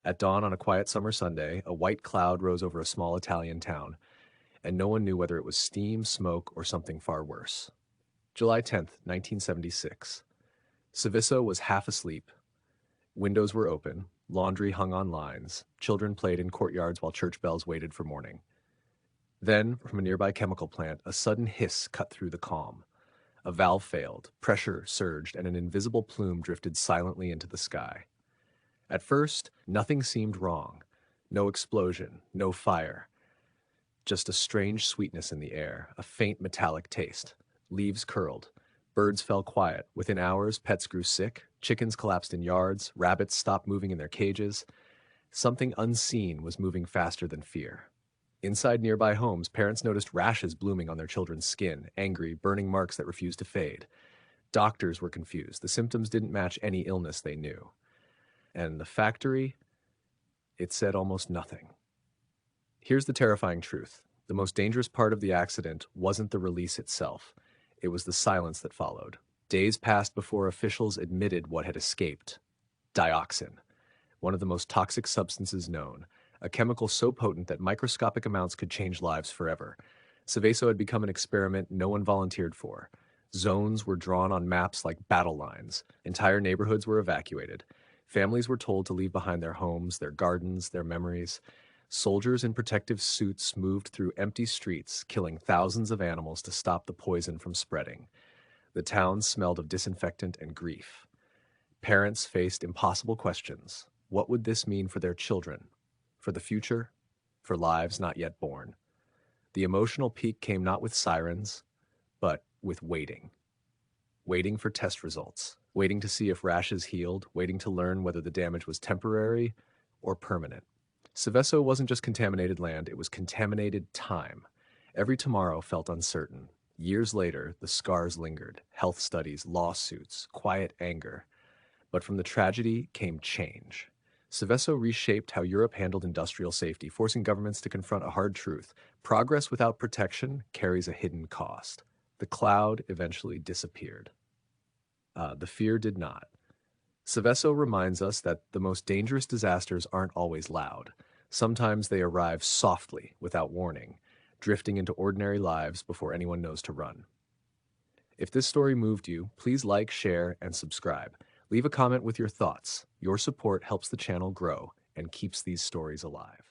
At dawn on a quiet summer Sunday, a white cloud rose over a small Italian town, and no one knew whether it was steam, smoke, or something far worse. July 10th, 1976. Seveso was half asleep. Windows were open, laundry hung on lines, children played in courtyards while church bells waited for morning. Then, from a nearby chemical plant, a sudden hiss cut through the calm. A valve failed, pressure surged, and an invisible plume drifted silently into the sky. At first, nothing seemed wrong. No explosion, no fire. Just a strange sweetness in the air, a faint metallic taste. Leaves curled. Birds fell quiet. Within hours, pets grew sick. Chickens collapsed in yards. Rabbits stopped moving in their cages. Something unseen was moving faster than fear. Inside nearby homes, parents noticed rashes blooming on their children's skin, angry, burning marks that refused to fade. Doctors were confused. The symptoms didn't match any illness they knew. And the factory, it said almost nothing. Here's the terrifying truth. The most dangerous part of the accident wasn't the release itself. It was the silence that followed. Days passed before officials admitted what had escaped. Dioxin, one of the most toxic substances known, a chemical so potent that microscopic amounts could change lives forever. Seveso had become an experiment no one volunteered for. Zones were drawn on maps like battle lines. Entire neighborhoods were evacuated. Families were told to leave behind their homes, their gardens, their memories. Soldiers in protective suits moved through empty streets, killing thousands of animals to stop the poison from spreading. The town smelled of disinfectant and grief. Parents faced impossible questions. What would this mean for their children? For the future? For lives not yet born? The emotional peak came not with sirens, but with waiting. Waiting for test results. Waiting to see if rashes healed. Waiting to learn whether the damage was temporary or permanent. Seveso wasn't just contaminated land, it was contaminated time. Every tomorrow felt uncertain. Years later, the scars lingered. Health studies, lawsuits, quiet anger. But from the tragedy came change. Seveso reshaped how Europe handled industrial safety, forcing governments to confront a hard truth. Progress without protection carries a hidden cost. The cloud eventually disappeared. The fear did not. Seveso reminds us that the most dangerous disasters aren't always loud. Sometimes they arrive softly, without warning, drifting into ordinary lives before anyone knows to run. If this story moved you, please like, share, and subscribe. Leave a comment with your thoughts. Your support helps the channel grow and keeps these stories alive.